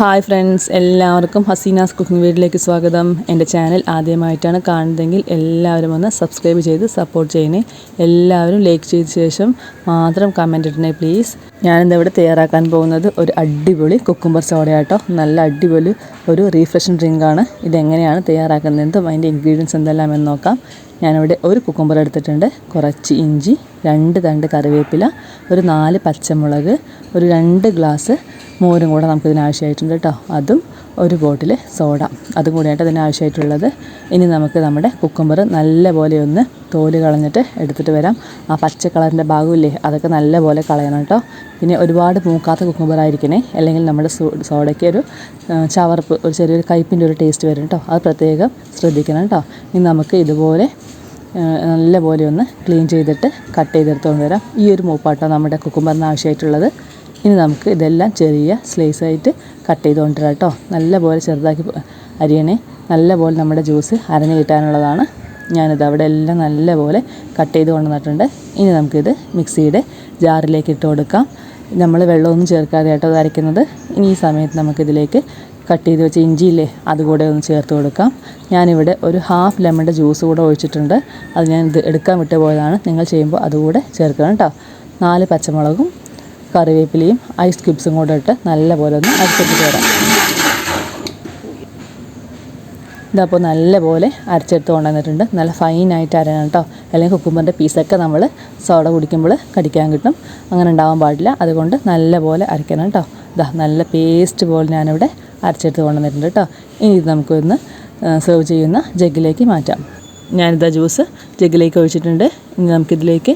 Hi friends, എല്ലാവർക്കും Hasina's cooking വീഡിയോയിലേക്ക് സ്വാഗതം. എൻ്റെ ചാനൽ ആദ്യമായിട്ടാണ് കാണുന്നതെങ്കിൽ എല്ലാവരും ഒന്ന് സബ്സ്ക്രൈബ് ചെയ്ത് സപ്പോർട്ട് ചെയ്യണേ. എല്ലാവരും ലൈക്ക് ചെയ്ത ശേഷം മാത്രം കമൻറ്റ് ഇടണേ പ്ലീസ്. ഞാനിന്ന് ഇവിടെ തയ്യാറാക്കാൻ പോകുന്നത് ഒരു അടിപൊളി കുക്കുംബർ സോഡയാട്ടോ. നല്ല അടിപൊളി ഒരു റീഫ്രഷിംഗ് ഡ്രിങ്കാണ്. ഇതെങ്ങനെയാണ് തയ്യാറാക്കുന്നതെന്നും അതിൻ്റെ ഇൻഗ്രീഡിയൻസ് എന്തെല്ലാം എന്ന് നോക്കാം. ഞാനിവിടെ ഒരു കുക്കുംബർ എടുത്തിട്ടുണ്ട്, കുറച്ച് ഇഞ്ചി, 2 തണ്ട് കറിവേപ്പില, ഒരു 4 പച്ചമുളക്, ഒരു 2 ഗ്ലാസ് മോരും കൂടെ നമുക്കിതിന് ആവശ്യമായിട്ടുണ്ട് കേട്ടോ. അതും ഒരു ബോട്ടിൽ സോഡ, അതും കൂടിയായിട്ട് ഇതിന് ആവശ്യമായിട്ടുള്ളത്. ഇനി നമുക്ക് നമ്മുടെ കുക്കുംബർ നല്ലപോലെ ഒന്ന് തോല് കളഞ്ഞിട്ട് എടുത്തിട്ട് വരാം. ആ പച്ച കളറിൻ്റെ ഭാഗമില്ലേ, അതൊക്കെ നല്ലപോലെ കളയണം കേട്ടോ. പിന്നെ ഒരുപാട് മൂക്കാത്ത കുക്കുംബർ ആയിരിക്കണേ, അല്ലെങ്കിൽ നമ്മുടെ സോഡയ്ക്ക് ഒരു ചവർപ്പ്, ഒരു ചെറിയൊരു കയ്പിൻ്റെ ഒരു ടേസ്റ്റ് വരും കേട്ടോ. അത് പ്രത്യേകം ശ്രദ്ധിക്കണം കേട്ടോ. ഇനി നമുക്ക് ഇതുപോലെ നല്ലപോലെ ഒന്ന് ക്ലീൻ ചെയ്തിട്ട് കട്ട് ചെയ്തെടുത്തുകൊണ്ട് വരാം. ഈ ഒരു മൂപ്പാട്ടോ നമ്മുടെ കുക്കുംബറിന് ആവശ്യമായിട്ടുള്ളത്. ഇനി നമുക്ക് ഇതെല്ലാം ചെറിയ സ്ലൈസായിട്ട് കട്ട് ചെയ്ത് കൊണ്ടുവരാം കേട്ടോ. നല്ലപോലെ ചെറുതാക്കി അരിയണേ. നല്ലപോലെ നമ്മുടെ ജ്യൂസ് അരഞ്ഞ് കിട്ടാനുള്ളതാണ്. ഞാനിത് അവിടെ എല്ലാം നല്ലപോലെ കട്ട് ചെയ്ത് കൊണ്ടുവന്നിട്ടുണ്ട്. ഇനി നമുക്കിത് മിക്സിയുടെ ജാറിലേക്ക് ഇട്ട് കൊടുക്കാം. നമ്മൾ വെള്ളമൊന്നും ചേർക്കാതെ കേട്ടോ അത് അരയ്ക്കുന്നത്. ഇനി ഈ സമയത്ത് നമുക്കിതിലേക്ക് കട്ട് ചെയ്ത് വെച്ച ഇഞ്ചിയില്ലേ, അതുകൂടെ ഒന്ന് ചേർത്ത് കൊടുക്കാം. ഞാനിവിടെ ഒരു ഹാഫ് ലെമണിൻ്റെ ജ്യൂസ് കൂടെ ഒഴിച്ചിട്ടുണ്ട്. അത് ഞാൻ ഇത് എടുക്കാൻ വിട്ടു പോയതാണ്. നിങ്ങൾ ചെയ്യുമ്പോൾ അതുകൂടെ ചേർക്കണം കേട്ടോ. 4 പച്ചമുളകും കറിവേപ്പിലയും ഐസ് ക്യൂബ്സും കൂടെ ഇട്ട് നല്ലപോലെ ഒന്ന് അരച്ചെടുത്ത് വരാം. ഇതപ്പോൾ നല്ലപോലെ അരച്ചെടുത്ത് കൊണ്ടുവന്നിട്ടുണ്ട്. നല്ല ഫൈനായിട്ട് അരയണം കേട്ടോ, അല്ലെങ്കിൽ കുക്കുംബറിൻ്റെ പീസൊക്കെ നമ്മൾ സോഡ കുടിക്കുമ്പോൾ കടിക്കാൻ കിട്ടും. അങ്ങനെ ഉണ്ടാവാൻ പാടില്ല. അതുകൊണ്ട് നല്ലപോലെ അരയ്ക്കണം കേട്ടോ. നല്ല പേസ്റ്റ് പോലെ ഞാനിവിടെ അരച്ചെടുത്ത് കൊണ്ടുവന്നിട്ടുണ്ട് കേട്ടോ. ഇനി ഇത് നമുക്കൊന്ന് സെർവ് ചെയ്യുന്ന ജഗ്ഗിലേക്ക് മാറ്റാം. ഞാനിതാ ജ്യൂസ് ജഗ്ഗിലേക്ക് ഒഴിച്ചിട്ടുണ്ട്. ഇനി നമുക്കിതിലേക്ക്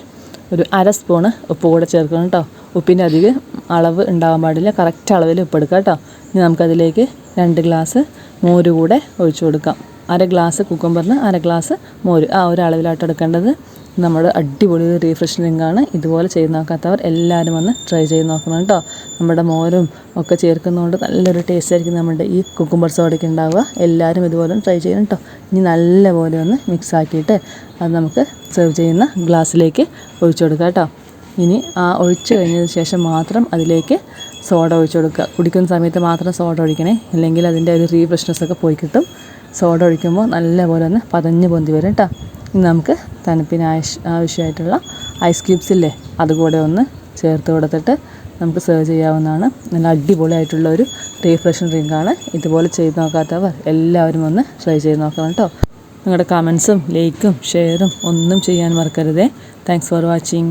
ഒരു 1/2 സ്പൂണ് ഉപ്പ് കൂടെ ചേർക്കണം കേട്ടോ. ഉപ്പിൻ്റെ അധികം അളവ് ഉണ്ടാകാൻ പാടില്ല, കറക്റ്റ് അളവിൽ ഉപ്പ് എടുക്കാം കേട്ടോ. ഇനി നമുക്കതിലേക്ക് 2 ഗ്ലാസ് മോര് കൂടെ ഒഴിച്ചു കൊടുക്കാം. 1/2 ഗ്ലാസ് കുക്കുംബറിന് 1/2 ഗ്ലാസ് മോര്, ആ ഒരു അളവിലായിട്ട് എടുക്കേണ്ടത്. നമ്മുടെ അടിപൊളി റീഫ്രഷ് ഡ്രിങ്കാണ്. ഇതുപോലെ ചെയ്ത് നോക്കാത്തവർ എല്ലാവരും ഒന്ന് ട്രൈ ചെയ്ത് നോക്കണം കേട്ടോ. നമ്മുടെ മോരും ഒക്കെ ചേർക്കുന്നതുകൊണ്ട് നല്ലൊരു ടേസ്റ്റ് ആയിരിക്കും നമ്മുടെ ഈ കുക്കുംബർ സോഡയ്ക്ക് ഉണ്ടാവുക. എല്ലാവരും ഇതുപോലെ ട്രൈ ചെയ്യണം കേട്ടോ. ഇനി നല്ലപോലെ ഒന്ന് മിക്സ് ആക്കിയിട്ട് അത് നമുക്ക് സെർവ് ചെയ്യുന്ന ഗ്ലാസ്സിലേക്ക് ഒഴിച്ചു കൊടുക്കാം കേട്ടോ. ഇനി ആ ഒഴിച്ച് കഴിഞ്ഞതിന് ശേഷം മാത്രം അതിലേക്ക് സോഡ ഒഴിച്ചു കൊടുക്കുക. കുടിക്കുന്ന സമയത്ത് മാത്രം സോഡ ഒഴിക്കണേ, അല്ലെങ്കിൽ അതിൻ്റെ ഒരു റീഫ്രഷ്നെസ്സൊക്കെ പോയി കിട്ടും. സോഡ ഒഴിക്കുമ്പോൾ നല്ലപോലെ ഒന്ന് പതഞ്ഞ് പൊന്തി വരും കേട്ടോ. ഇനി നമുക്ക് തണുപ്പിന് ആവശ്യമായിട്ടുള്ള ഐസ് ക്യൂബ്സ് ഇല്ലേ, അതുകൂടെ ഒന്ന് ചേർത്ത് കൊടുത്തിട്ട് നമുക്ക് സെർവ് ചെയ്യാവുന്നതാണ്. നല്ല അടിപൊളിയായിട്ടുള്ള ഒരു റീഫ്രഷിംഗ് ഡ്രിങ്കാണ്. ഇതുപോലെ ചെയ്ത് നോക്കാത്തവർ എല്ലാവരും ഒന്ന് ട്രൈ ചെയ്ത് നോക്കണം കേട്ടോ. നിങ്ങളുടെ കമൻസും ലൈക്കും ഷെയറും ഒന്നും ചെയ്യാൻ മറക്കരുതേ. Thanks for watching.